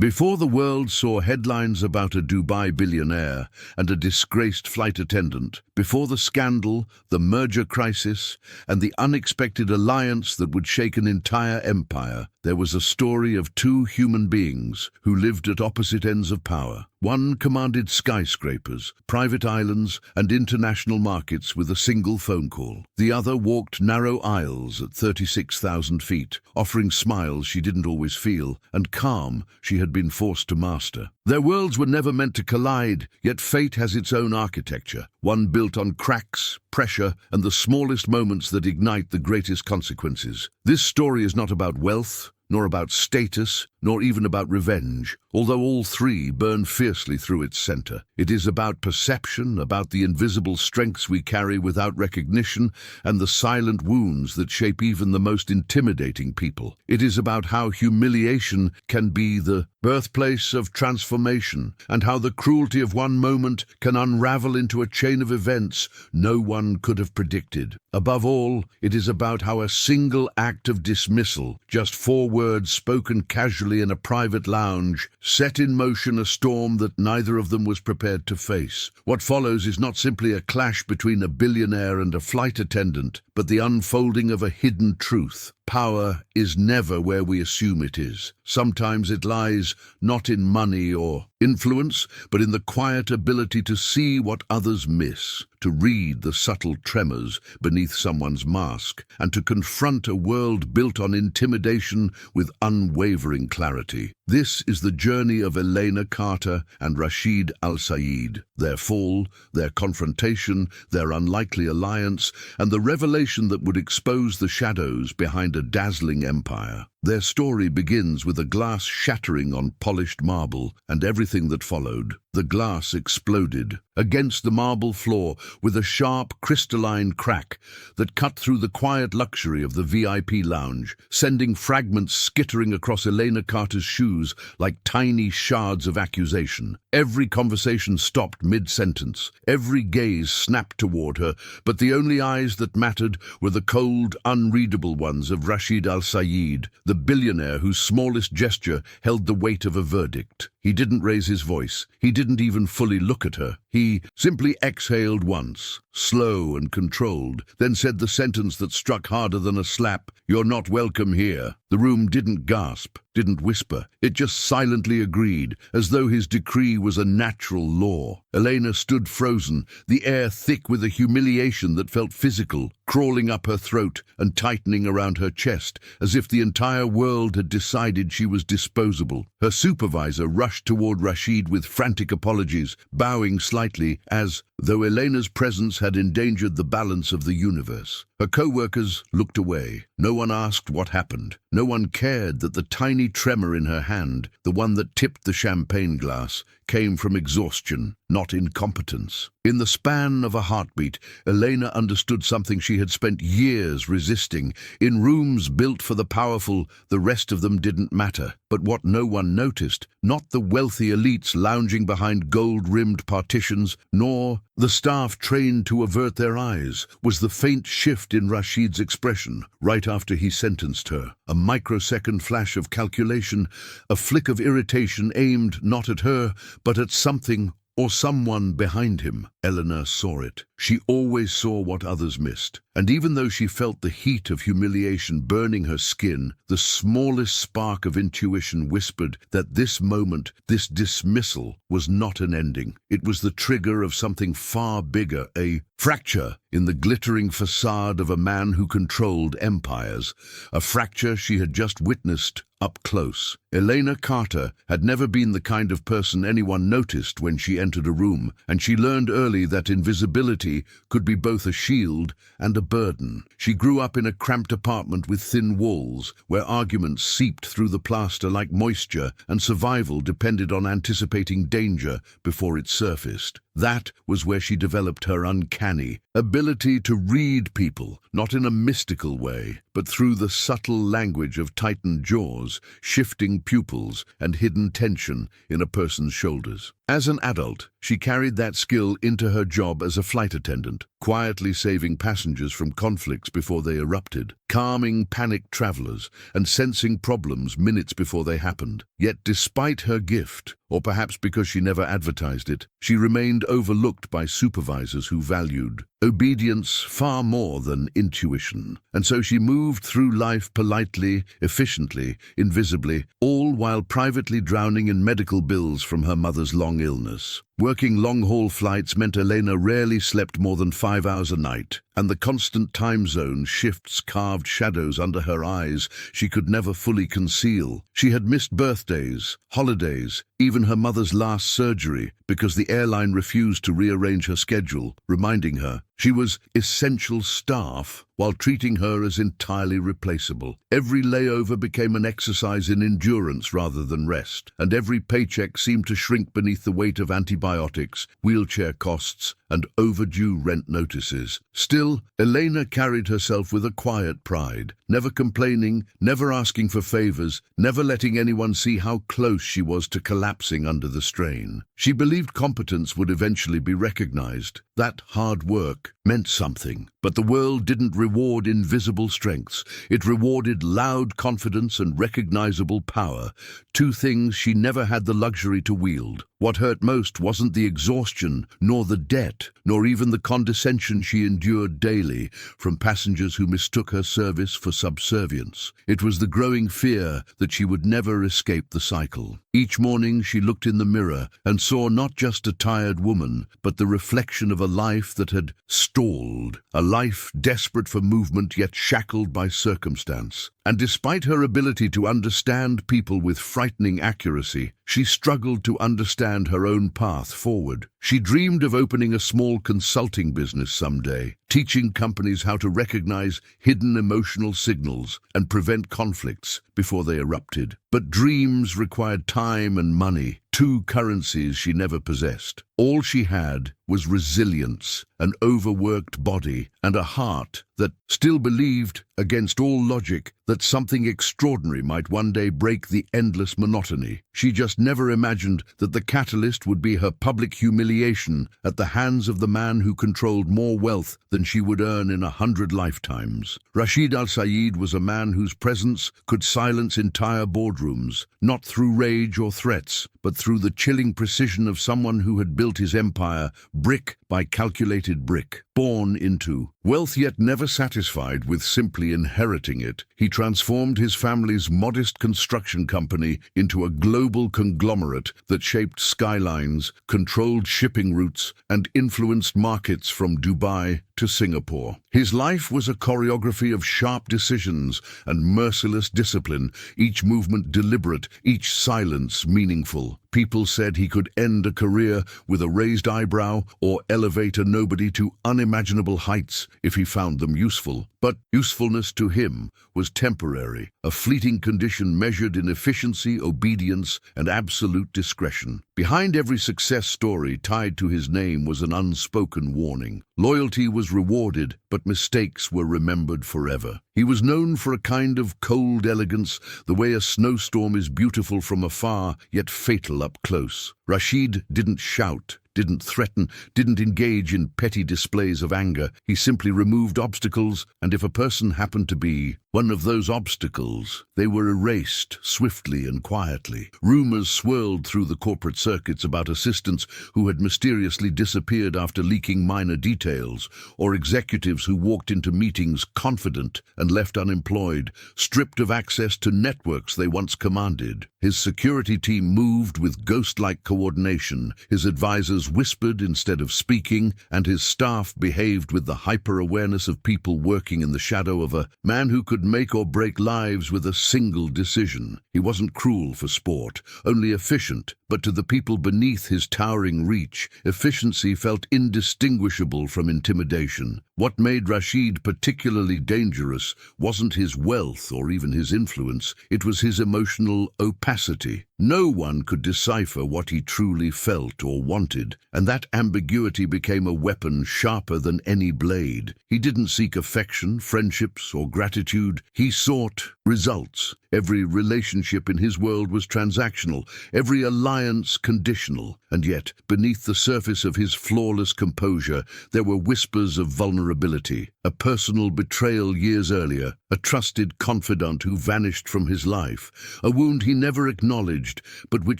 Before the world saw headlines about a Dubai billionaire and a disgraced flight attendant, before the scandal, the merger crisis, and the unexpected alliance that would shake an entire empire, there was a story of two human beings who lived at opposite ends of power. One commanded skyscrapers, private islands, and international markets with a single phone call. The other walked narrow aisles at 36,000 feet, offering smiles she didn't always feel, and calm she had been forced to master. Their worlds were never meant to collide, yet fate has its own architecture, one built on cracks, pressure, and the smallest moments that ignite the greatest consequences. This story is not about wealth, nor about status, nor even about revenge, although all three burn fiercely through its center. It is about perception, about the invisible strengths we carry without recognition, and the silent wounds that shape even the most intimidating people. It is about how humiliation can be the birthplace of transformation, and how the cruelty of one moment can unravel into a chain of events no one could have predicted. Above all, it is about how a single act of dismissal, just 4 words spoken casually in a private lounge, set in motion a storm that neither of them was prepared to face. What follows is not simply a clash between a billionaire and a flight attendant, but the unfolding of a hidden truth. Power is never where we assume it is. Sometimes it lies not in money or influence, but in the quiet ability to see what others miss, to read the subtle tremors beneath someone's mask, and to confront a world built on intimidation with unwavering clarity. This is the journey of Elena Carter and Rashid Al Sayed, their fall, their confrontation, their unlikely alliance, and the revelation that would expose the shadows behind a dazzling empire. Their story begins with a glass shattering on polished marble, and everything that followed. The glass exploded against the marble floor with a sharp, crystalline crack that cut through the quiet luxury of the VIP lounge, sending fragments skittering across Elena Carter's shoes like tiny shards of accusation. Every conversation stopped mid-sentence. Every gaze snapped toward her, but the only eyes that mattered were the cold, unreadable ones of Rashid Al Sayed, the billionaire whose smallest gesture held the weight of a verdict. He didn't raise his voice. He didn't even fully look at her. He simply exhaled once, slow and controlled, then said the sentence that struck harder than a slap: "You're not welcome here." The room didn't gasp, didn't whisper. It just silently agreed, as though his decree was a natural law. Elena stood frozen, the air thick with a humiliation that felt physical, crawling up her throat and tightening around her chest, as if the entire world had decided she was disposable. Her supervisor rushed toward Rashid with frantic apologies, bowing slightly as though Elena's presence had endangered the balance of the universe. Her co-workers looked away. No one asked what happened. No one cared that the tiny tremor in her hand, the one that tipped the champagne glass, came from exhaustion, not incompetence. In the span of a heartbeat, Elena understood something she had spent years resisting. In rooms built for the powerful, the rest of them didn't matter. But what no one noticed, not the wealthy elites lounging behind gold-rimmed partitions, nor the staff trained to avert their eyes, was the faint shift in Rashid's expression right after he sentenced her. A microsecond flash of calculation, a flick of irritation aimed not at her, but at something or someone behind him. Eleanor saw it. She always saw what others missed. And even though she felt the heat of humiliation burning her skin, the smallest spark of intuition whispered that this moment, this dismissal, was not an ending. It was the trigger of something far bigger, a fracture in the glittering facade of a man who controlled empires, a fracture she had just witnessed up close. Elena Carter had never been the kind of person anyone noticed when she entered a room, and she learned early that invisibility could be both a shield and a burden. She grew up in a cramped apartment with thin walls, where arguments seeped through the plaster like moisture, and survival depended on anticipating danger before it surfaced. That was where she developed her uncanny ability to read people, not in a mystical way, but through the subtle language of tightened jaws, shifting pupils, and hidden tension in a person's shoulders. As an adult, she carried that skill into her job as a flight attendant, quietly saving passengers from conflicts before they erupted, calming panicked travelers, and sensing problems minutes before they happened. Yet despite her gift, or perhaps because she never advertised it, she remained overlooked by supervisors who valued obedience far more than intuition. And so she moved through life politely, efficiently, invisibly, all while privately drowning in medical bills from her mother's long illness. Working long-haul flights meant Elena rarely slept more than 5 hours a night, and the constant time zone shifts carved shadows under her eyes she could never fully conceal. She had missed birthdays, holidays, even her mother's last surgery, because the airline refused to rearrange her schedule, reminding her she was essential staff while treating her as entirely replaceable. Every layover became an exercise in endurance rather than rest, and every paycheck seemed to shrink beneath the weight of antibiotics, wheelchair costs, and overdue rent notices. Still, Elena carried herself with a quiet pride, never complaining, never asking for favors, never letting anyone see how close she was to collapsing under the strain. She believed competence would eventually be recognized, that hard work meant something. But the world didn't reward invisible strengths. It rewarded loud confidence and recognizable power, two things she never had the luxury to wield. What hurt most wasn't the exhaustion, nor the debt, nor even the condescension she endured daily from passengers who mistook her service for subservience. It was the growing fear that she would never escape the cycle. Each morning she looked in the mirror and saw not just a tired woman, but the reflection of a life that had stalled, a life desperate for movement yet shackled by circumstance. And despite her ability to understand people with frightening accuracy, she struggled to understand her own path forward. She dreamed of opening a small consulting business someday, teaching companies how to recognize hidden emotional signals and prevent conflicts before they erupted. But dreams required time and money, two currencies she never possessed. All she had was resilience, an overworked body, and a heart that still believed, against all logic, that something extraordinary might one day break the endless monotony. She just never imagined that the catalyst would be her public humiliation at the hands of the man who controlled more wealth than she would earn in 100 lifetimes. Rashid al-Sayyid was a man whose presence could silence entire boardrooms, not through rage or threats, but through the chilling precision of someone who had built his empire brick by calculated brick. Born into wealth yet never satisfied with simply inheriting it, he transformed his family's modest construction company into a global conglomerate that shaped skylines, controlled shipping routes, and influenced markets from Dubai to Singapore. His life was a choreography of sharp decisions and merciless discipline, each movement deliberate, each silence meaningful. People said he could end a career with a raised eyebrow or elevate a nobody to unimaginable heights if he found them useful. But usefulness to him was temporary, a fleeting condition measured in efficiency, obedience, and absolute discretion. Behind every success story tied to his name was an unspoken warning. Loyalty was rewarded, but mistakes were remembered forever. He was known for a kind of cold elegance, the way a snowstorm is beautiful from afar, yet fatal up close. Rashid didn't shout, didn't threaten, didn't engage in petty displays of anger. He simply removed obstacles, and if a person happened to be one of those obstacles, they were erased swiftly and quietly. Rumors swirled through the corporate circuits about assistants who had mysteriously disappeared after leaking minor details, or executives who walked into meetings confident and left unemployed, stripped of access to networks they once commanded. His security team moved with ghost-like coordination, his advisors whispered instead of speaking, and his staff behaved with the hyper-awareness of people working in the shadow of a man who could could make or break lives with a single decision. He wasn't cruel for sport, only efficient, but to the people beneath his towering reach, efficiency felt indistinguishable from intimidation. What made Rashid particularly dangerous wasn't his wealth or even his influence, it was his emotional opacity. No one could decipher what he truly felt or wanted, and that ambiguity became a weapon sharper than any blade. He didn't seek affection, friendships, or gratitude. He sought results. Every relationship in his world was transactional, every alliance conditional, and yet, beneath the surface of his flawless composure, there were whispers of vulnerability, a personal betrayal years earlier, a trusted confidant who vanished from his life, a wound he never acknowledged, but which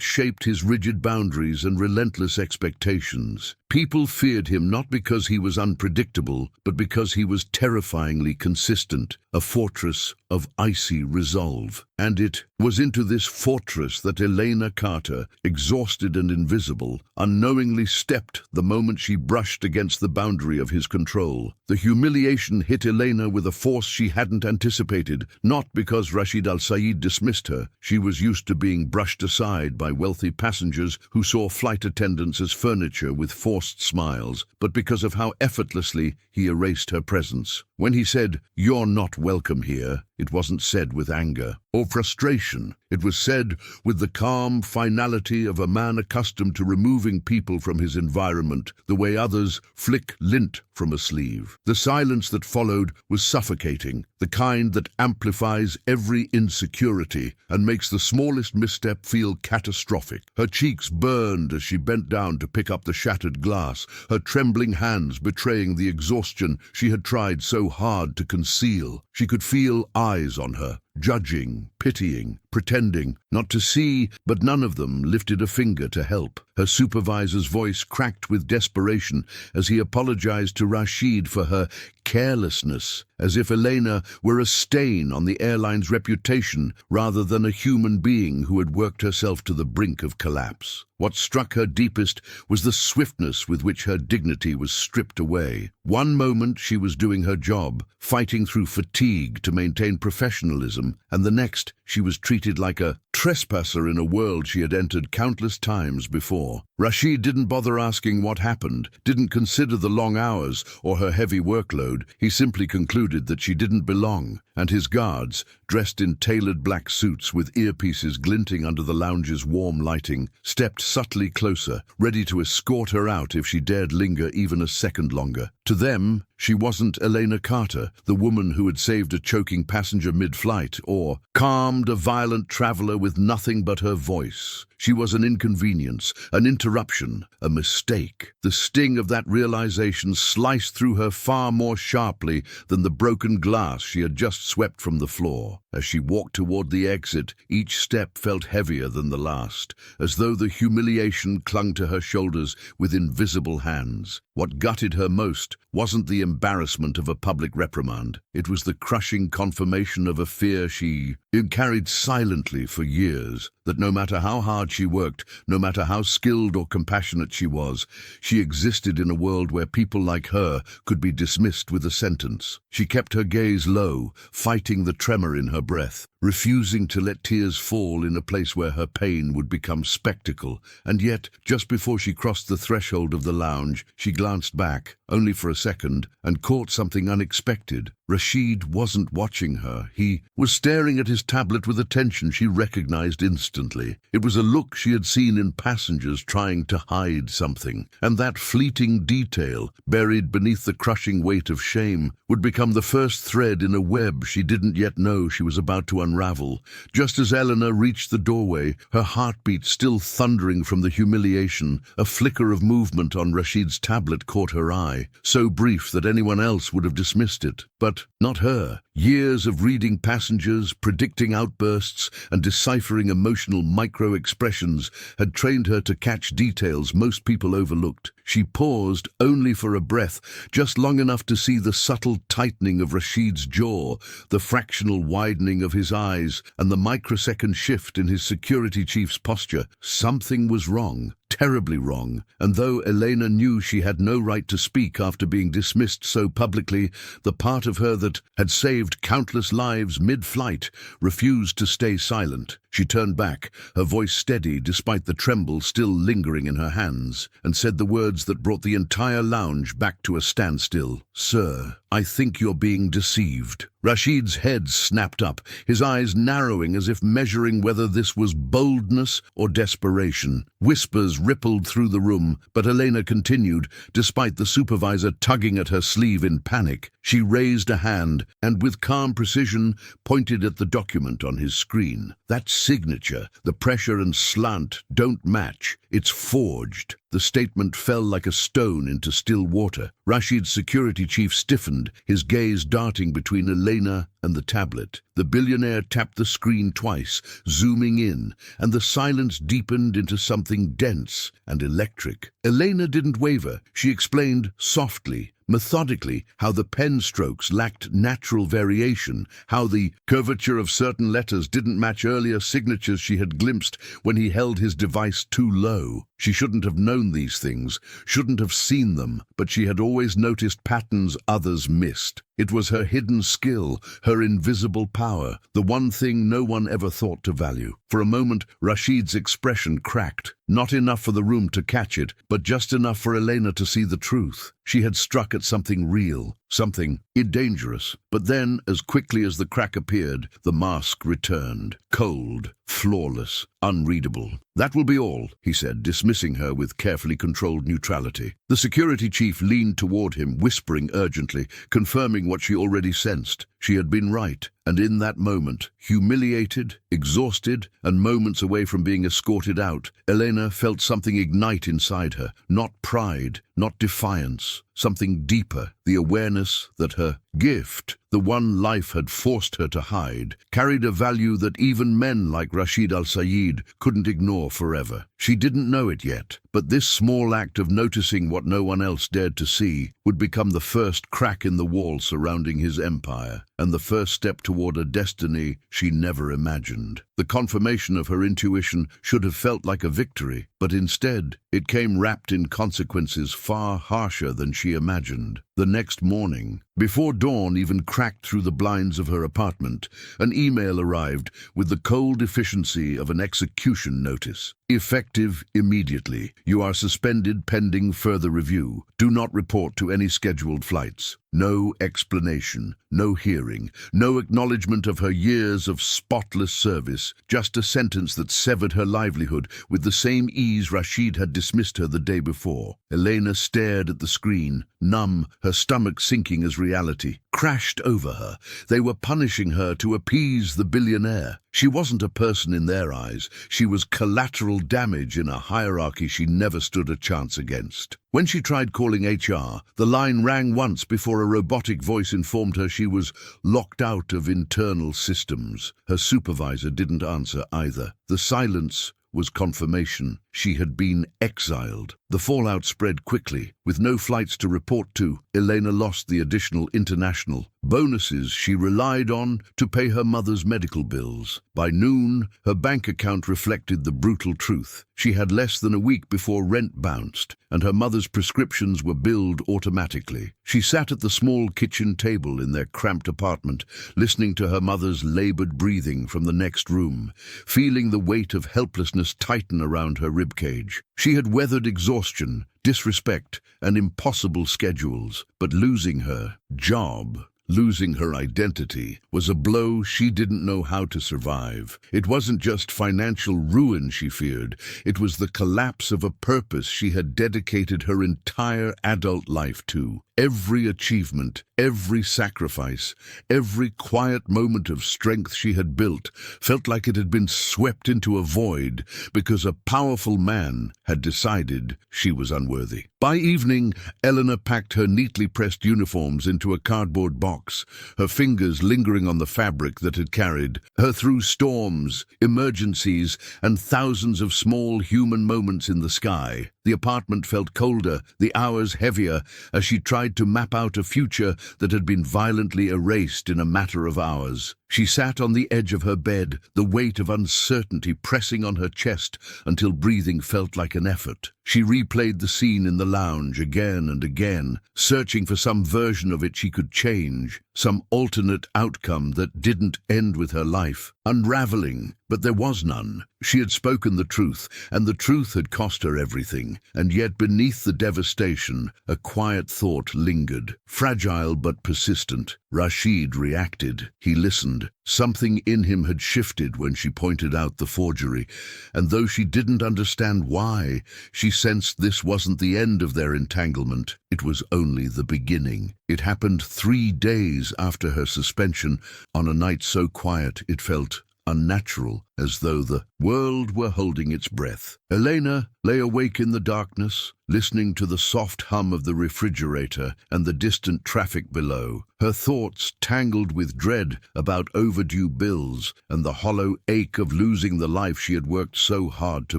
shaped his rigid boundaries and relentless expectations. People feared him not because he was unpredictable, but because he was terrifyingly consistent, a fortress of icy resolve. And it was into this fortress that Elena Carter, exhausted and invisible, unknowingly stepped the moment she brushed against the boundary of his control. The humiliation hit Elena with a force she hadn't anticipated, not because Rashid al-Said dismissed her. She was used to being brushed aside by wealthy passengers who saw flight attendants as furniture with forced smiles, but because of how effortlessly he erased her presence. When he said, "You're not welcome here," it wasn't said with anger or frustration. It was said with the calm finality of a man accustomed to removing people from his environment, the way others flick lint from a sleeve. The silence that followed was suffocating, the kind that amplifies every insecurity and makes the smallest misstep feel catastrophic. Her cheeks burned as she bent down to pick up the shattered glass, her trembling hands betraying the exhaustion she had tried so hard to conceal. She could feel eyes on her, judging, pitying, pretending not to see, but none of them lifted a finger to help. Her supervisor's voice cracked with desperation as he apologized to Rashid for her carelessness, as if Elena were a stain on the airline's reputation rather than a human being who had worked herself to the brink of collapse. What struck her deepest was the swiftness with which her dignity was stripped away. One moment she was doing her job, fighting through fatigue to maintain professionalism, and the next she was treated like a trespasser in a world she had entered countless times before. Rashid didn't bother asking what happened, didn't consider the long hours or her heavy workload. He simply concluded that she didn't belong, and his guards, dressed in tailored black suits with earpieces glinting under the lounge's warm lighting, stepped subtly closer, ready to escort her out if she dared linger even a second longer. To them, she wasn't Elena Carter, the woman who had saved a choking passenger mid-flight or calmed a violent traveler with nothing but her voice. She was an inconvenience, an interruption, a mistake. The sting of that realization sliced through her far more sharply than the broken glass she had just swept from the floor. As she walked toward the exit, each step felt heavier than the last, as though the humiliation clung to her shoulders with invisible hands. What gutted her most wasn't the embarrassment of a public reprimand. It was the crushing confirmation of a fear she carried silently for years, that no matter how hard she worked, no matter how skilled or compassionate she was, she existed in a world where people like her could be dismissed with a sentence. She kept her gaze low, fighting the tremor in her breath, refusing to let tears fall in a place where her pain would become spectacle. And yet, just before she crossed the threshold of the lounge, she glanced back, only for a second, and caught something unexpected. Rashid wasn't watching her. He was staring at his tablet with attention she recognized instantly. It was a look she had seen in passengers trying to hide something, and that fleeting detail, buried beneath the crushing weight of shame, would become the first thread in a web she didn't yet know she was about to unravel. Just as Eleanor reached the doorway, her heartbeat still thundering from the humiliation, a flicker of movement on Rashid's tablet caught her eye, so brief that anyone else would have dismissed it. But not her. Years of reading passengers, predicting outbursts, and deciphering emotional micro-expressions had trained her to catch details most people overlooked. She paused only for a breath, just long enough to see the subtle tightening of Rashid's jaw, the fractional widening of his eyes, and the microsecond shift in his security chief's posture. Something was wrong. terribly wrong, and though Elena knew she had no right to speak after being dismissed so publicly, the part of her that had saved countless lives mid-flight refused to stay silent. She turned back, her voice steady despite the tremble still lingering in her hands, and said the words that brought the entire lounge back to a standstill. "Sir, I think you're being deceived." Rashid's head snapped up, his eyes narrowing as if measuring whether this was boldness or desperation. Whispers rippled through the room, but Elena continued, despite the supervisor tugging at her sleeve in panic. She raised a hand and, with calm precision, pointed at the document on his screen. "That signature, the pressure and slant don't match. It's forged." The statement fell like a stone into still water. Rashid's security chief stiffened, his gaze darting between Elena and the tablet. The billionaire tapped the screen twice, zooming in, and the silence deepened into something dense and electric. Elena didn't waver. She explained softly, methodically, how the pen strokes lacked natural variation, how the curvature of certain letters didn't match earlier signatures she had glimpsed when he held his device too low. She shouldn't have known these things, shouldn't have seen them, but she had always noticed patterns others missed. It was her hidden skill, her invisible power, the one thing no one ever thought to value. For a moment, Rashid's expression cracked. Not enough for the room to catch it, but just enough for Elena to see the truth. She had struck at something real, something dangerous. But then, as quickly as the crack appeared, the mask returned. Cold, flawless, unreadable. "That will be all," he said, dismissing her with carefully controlled neutrality. The security chief leaned toward him, whispering urgently, confirming what she already sensed. She had been right, and in that moment, humiliated, exhausted, and moments away from being escorted out, Elena felt something ignite inside her. Not pride, not defiance, something deeper, the awareness that her gift, the one life had forced her to hide, carried a value that even men like Rashid al-Sayed couldn't ignore forever. She didn't know it yet, but this small act of noticing what no one else dared to see would become the first crack in the wall surrounding his empire, and the first step toward a destiny she never imagined. The confirmation of her intuition should have felt like a victory, but instead, it came wrapped in consequences far harsher than she imagined. The next morning, before dawn even cracked through the blinds of her apartment, an email arrived with the cold efficiency of an execution notice. Effective immediately. You are suspended pending further review. Do not report to any scheduled flights. No explanation, no hearing, no acknowledgement of her years of spotless service, just a sentence that severed her livelihood with the same ease Rashid had dismissed her the day before. Elena stared at the screen, numb, her stomach sinking as reality crashed over her. They were punishing her to appease the billionaire. She wasn't a person in their eyes. She was collateral damage in a hierarchy she never stood a chance against. When she tried calling HR, the line rang once before a robotic voice informed her she was locked out of internal systems. Her supervisor didn't answer either. The silence was confirmation. She had been exiled. The fallout spread quickly. With no flights to report to, Elena lost the additional international bonuses she relied on to pay her mother's medical bills. By noon, her bank account reflected the brutal truth. She had less than a week before rent bounced, and her mother's prescriptions were billed automatically. She sat at the small kitchen table in their cramped apartment, listening to her mother's labored breathing from the next room, feeling the weight of helplessness tighten around her ribcage. She had weathered exhaustion, disrespect, and impossible schedules, but losing her job, losing her identity, was a blow she didn't know how to survive. It wasn't just financial ruin she feared, it was the collapse of a purpose she had dedicated her entire adult life to. Every achievement, every sacrifice, every quiet moment of strength she had built felt like it had been swept into a void because a powerful man had decided she was unworthy. By evening, Eleanor packed her neatly pressed uniforms into a cardboard box, her fingers lingering on the fabric that had carried her through storms, emergencies, and thousands of small human moments in the sky. The apartment felt colder, the hours heavier, as she tried to map out a future that had been violently erased in a matter of hours. She sat on the edge of her bed, the weight of uncertainty pressing on her chest until breathing felt like an effort. She replayed the scene in the lounge again and again, searching for some version of it she could change, some alternate outcome that didn't end with her life. Unraveling, but there was none. She had spoken the truth, and the truth had cost her everything. And yet beneath the devastation, a quiet thought lingered, fragile but persistent. Rashid reacted. He listened. Something in him had shifted when she pointed out the forgery, and though she didn't understand why, she sensed this wasn't the end of their entanglement. It was only the beginning. It happened 3 days after her suspension, on a night so quiet it felt unnatural, as though the world were holding its breath. Elena lay awake in the darkness, listening to the soft hum of the refrigerator and the distant traffic below. Her thoughts tangled with dread about overdue bills and the hollow ache of losing the life she had worked so hard to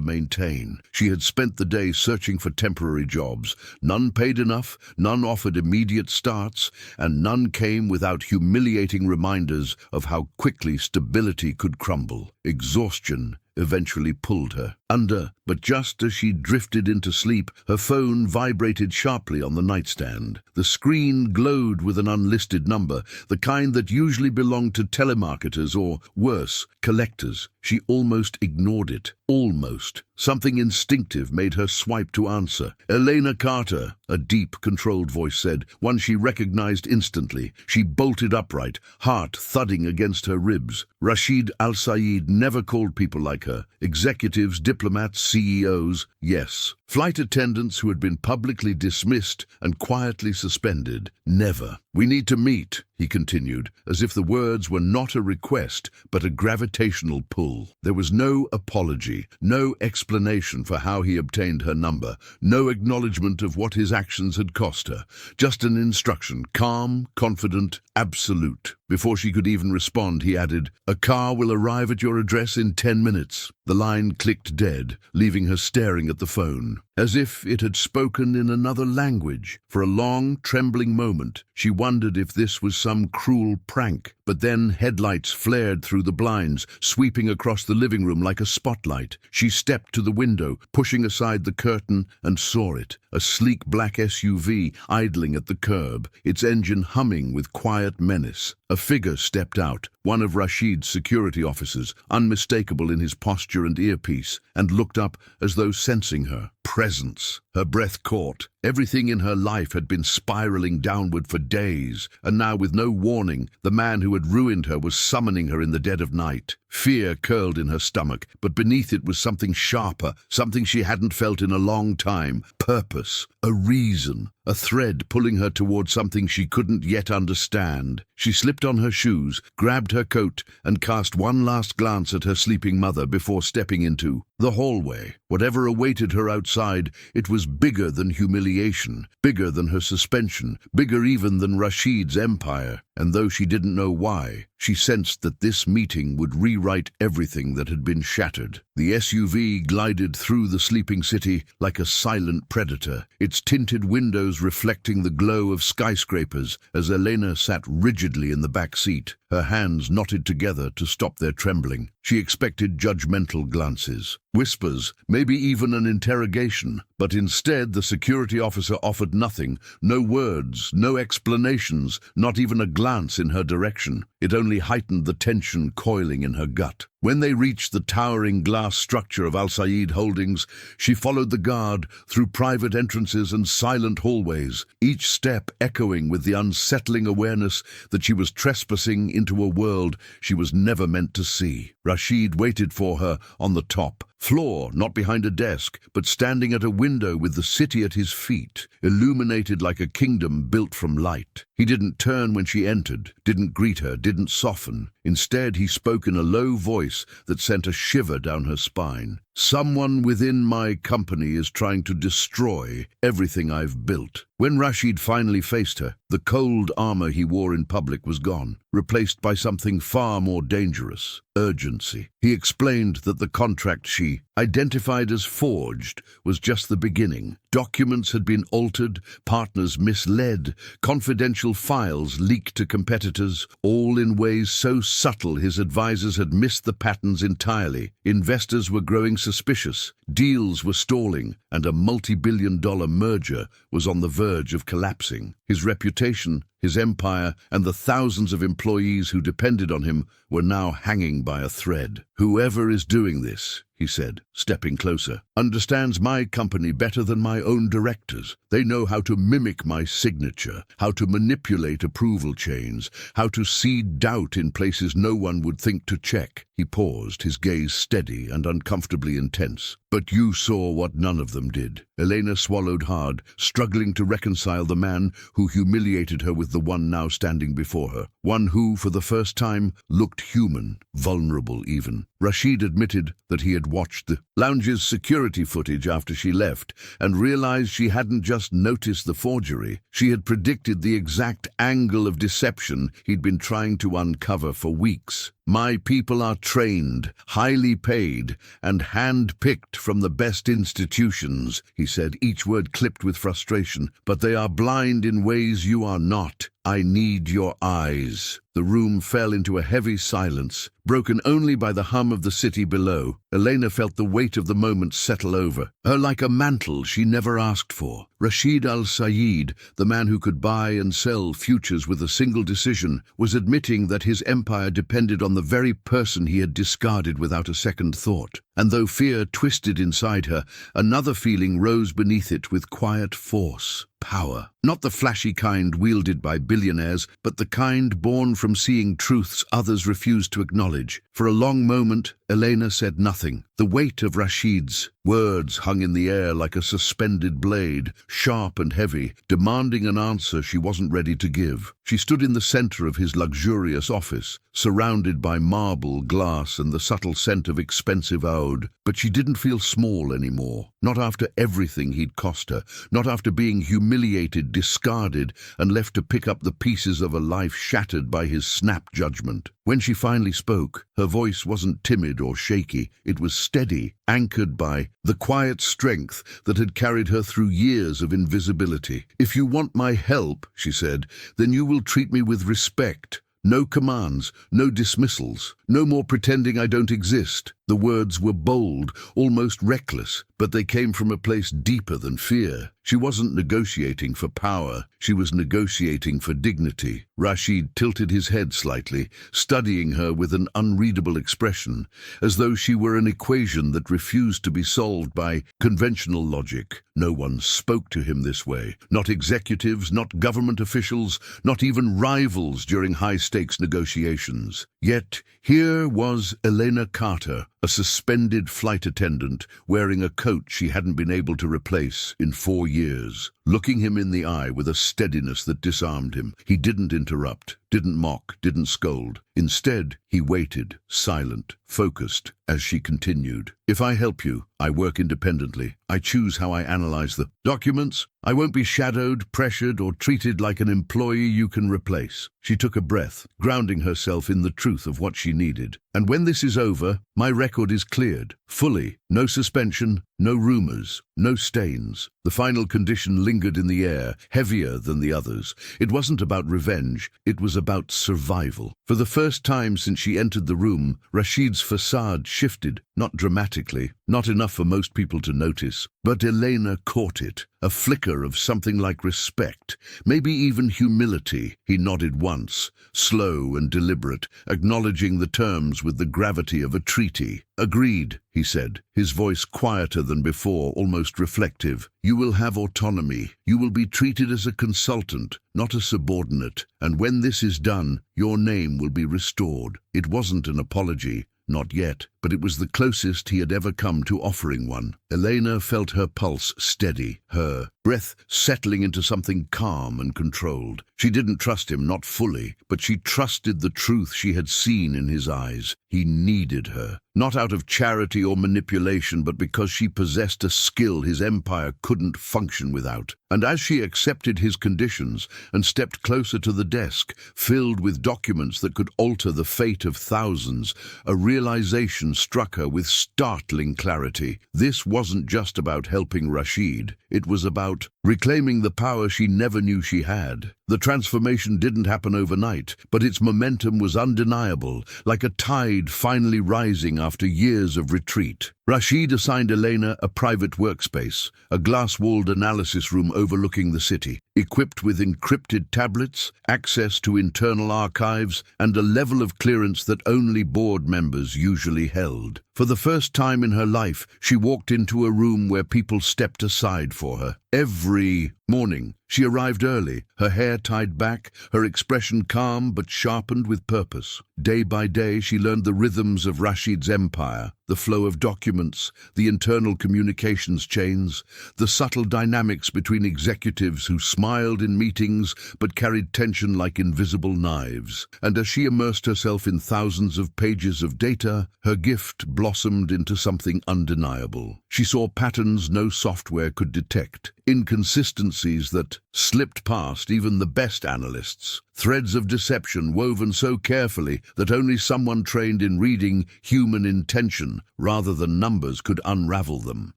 maintain. She had spent the day searching for temporary jobs. None paid enough, none offered immediate starts, and none came without humiliating reminders of how quickly stability could crumble. Exhaustion eventually pulled her under, but just as she drifted into sleep, her phone vibrated sharply on the nightstand. The screen glowed with an unlisted number, the kind that usually belonged to telemarketers or, worse, collectors. She almost ignored it. Almost. Something instinctive made her swipe to answer. "Elena Carter," a deep, controlled voice said, one she recognized instantly. She bolted upright, heart thudding against her ribs. Rashid Al-Saeed never called people like her. Executives, diplomats, CEOs, yes. Flight attendants who had been publicly dismissed and quietly suspended, never. "We need to meet," he continued, as if the words were not a request, but a gravitational pull. There was no apology, no explanation for how he obtained her number, no acknowledgement of what his actions had cost her, just an instruction, calm, confident, absolute. Before she could even respond, he added, "A car will arrive at your address in 10 minutes. The line clicked dead, leaving her staring at the phone, as if it had spoken in another language. For a long, trembling moment, she wondered if this was some cruel prank. But then headlights flared through the blinds, sweeping across the living room like a spotlight. She stepped to the window, pushing aside the curtain, and saw it. A sleek black SUV idling at the curb, its engine humming with quiet menace. A figure stepped out, one of Rashid's security officers, unmistakable in his posture and earpiece, and looked up as though sensing her presence. Her breath caught. Everything in her life had been spiraling downward for days, and now, with no warning, the man who had ruined her was summoning her in the dead of night. Fear curled in her stomach, but beneath it was something sharper, something she hadn't felt in a long time. Purpose, a reason, a thread pulling her towards something she couldn't yet understand. She slipped on her shoes, grabbed her coat, and cast one last glance at her sleeping mother before stepping into the hallway. Whatever awaited her outside, it was bigger than humiliation, bigger than her suspension, bigger even than Rashid's empire. And though she didn't know why, she sensed that this meeting would rewrite everything that had been shattered. The SUV glided through the sleeping city like a silent predator, its tinted windows reflecting the glow of skyscrapers as Elena sat rigidly in the back seat, her hands knotted together to stop their trembling. She expected judgmental glances, whispers, maybe even an interrogation, but instead the security officer offered nothing, no words, no explanations, not even a glance in her direction. It only heightened the tension coiling in her gut. When they reached the towering glass structure of Al-Saeed Holdings, she followed the guard through private entrances and silent hallways, each step echoing with the unsettling awareness that she was trespassing into a world she was never meant to see. Rashid waited for her on the top floor, not behind a desk, but standing at a window with the city at his feet, illuminated like a kingdom built from light. He didn't turn when she entered, didn't greet her, didn't soften. Instead, he spoke in a low voice that sent a shiver down her spine. Someone within my company is trying to destroy everything I've built. When Rashid finally faced her, the cold armor he wore in public was gone, replaced by something far more dangerous: urgency. He explained that the contract she identified as forged was just the beginning. Documents had been altered, partners misled, confidential files leaked to competitors, all in ways so subtle his advisors had missed the patterns entirely. Investors were growing suspicious, deals were stalling, and a multi-billion-dollar merger was on the verge of collapsing. His reputation, his empire, and the thousands of employees who depended on him were now hanging by a thread. "Whoever is doing this," he said, stepping closer, "understands my company better than my own directors. They know how to mimic my signature, how to manipulate approval chains, how to seed doubt in places no one would think to check." He paused, his gaze steady and uncomfortably intense. "But you saw what none of them did." Elena swallowed hard, struggling to reconcile the man who humiliated her with the one now standing before her. One who, for the first time, looked human, vulnerable even. Rashid admitted that he had watched the lounge's security footage after she left and realized she hadn't just noticed the forgery. She had predicted the exact angle of deception he'd been trying to uncover for weeks. "My people are trained, highly paid, and hand-picked from the best institutions," he said, each word clipped with frustration. "But they are blind in ways you are not. I need your eyes." The room fell into a heavy silence, broken only by the hum of the city below. Elena felt the weight of the moment settle over her like a mantle she never asked for. Rashid al-Sayyid, the man who could buy and sell futures with a single decision, was admitting that his empire depended on the very person he had discarded without a second thought. And though fear twisted inside her, another feeling rose beneath it with quiet force: power. Not the flashy kind wielded by billionaires, but the kind born from seeing truths others refused to acknowledge. For a long moment, Elena said nothing. The weight of Rashid's words hung in the air like a suspended blade, sharp and heavy, demanding an answer she wasn't ready to give. She stood in the center of his luxurious office, surrounded by marble, glass, and the subtle scent of expensive oud. But she didn't feel small anymore. Not after everything he'd cost her, not after being humiliated, discarded, and left to pick up the pieces of a life shattered by his snap judgment. When she finally spoke, her voice wasn't timid or shaky. It was steady, anchored by the quiet strength that had carried her through years of invisibility. "If you want my help," she said, "then you will treat me with respect. No commands, no dismissals, no more pretending I don't exist." The words were bold, almost reckless, but they came from a place deeper than fear. She wasn't negotiating for power, she was negotiating for dignity. Rashid tilted his head slightly, studying her with an unreadable expression, as though she were an equation that refused to be solved by conventional logic. No one spoke to him this way. Not executives, not government officials, not even rivals during high-stakes negotiations. Yet here was Elena Carter, a suspended flight attendant, wearing a coat she hadn't been able to replace in 4 years, looking him in the eye with a steadiness that disarmed him. He didn't interrupt, didn't mock, didn't scold. Instead, he waited, silent, focused, as she continued. "If I help you, I work independently. I choose how I analyze the documents. I won't be shadowed, pressured, or treated like an employee you can replace." She took a breath, grounding herself in the truth of what she needed. "And when this is over, my record is cleared, fully. No suspension, no rumors, no stains." The final condition lingered in the air, heavier than the others. It wasn't about revenge, it was about survival. For the first time since she entered the room, Rashid's facade shifted, not dramatically, not enough for most people to notice. But Elena caught it, a flicker of something like respect, maybe even humility. He nodded once, slow and deliberate, acknowledging the terms with the gravity of a treaty. "Agreed," he said, his voice quieter than before, almost reflective. "You will have autonomy. You will be treated as a consultant, not a subordinate. And when this is done, your name will be restored." It wasn't an apology. Not yet, but it was the closest he had ever come to offering one. Elena felt her pulse steady, her breath settling into something calm and controlled. She didn't trust him, not fully, but she trusted the truth she had seen in his eyes. He needed her, not out of charity or manipulation, but because she possessed a skill his empire couldn't function without. And as she accepted his conditions and stepped closer to the desk, filled with documents that could alter the fate of thousands, a realization struck her with startling clarity. This wasn't just about helping Rashid. It was about reclaiming the power she never knew she had. The transformation didn't happen overnight, but its momentum was undeniable, like a tide finally rising after years of retreat. Rashid assigned Elena a private workspace, a glass-walled analysis room overlooking the city, equipped with encrypted tablets, access to internal archives, and a level of clearance that only board members usually held. For the first time in her life, she walked into a room where people stepped aside for her. Every morning, she arrived early, her hair tied back, her expression calm but sharpened with purpose. Day by day, she learned the rhythms of Rashid's empire, the flow of documents, the internal communications chains, the subtle dynamics between executives who smiled in meetings but carried tension like invisible knives. And as she immersed herself in thousands of pages of data, her gift blossomed into something undeniable. She saw patterns no software could detect, inconsistencies that slipped past even the best analysts, threads of deception woven so carefully that only someone trained in reading human intention rather than numbers could unravel them.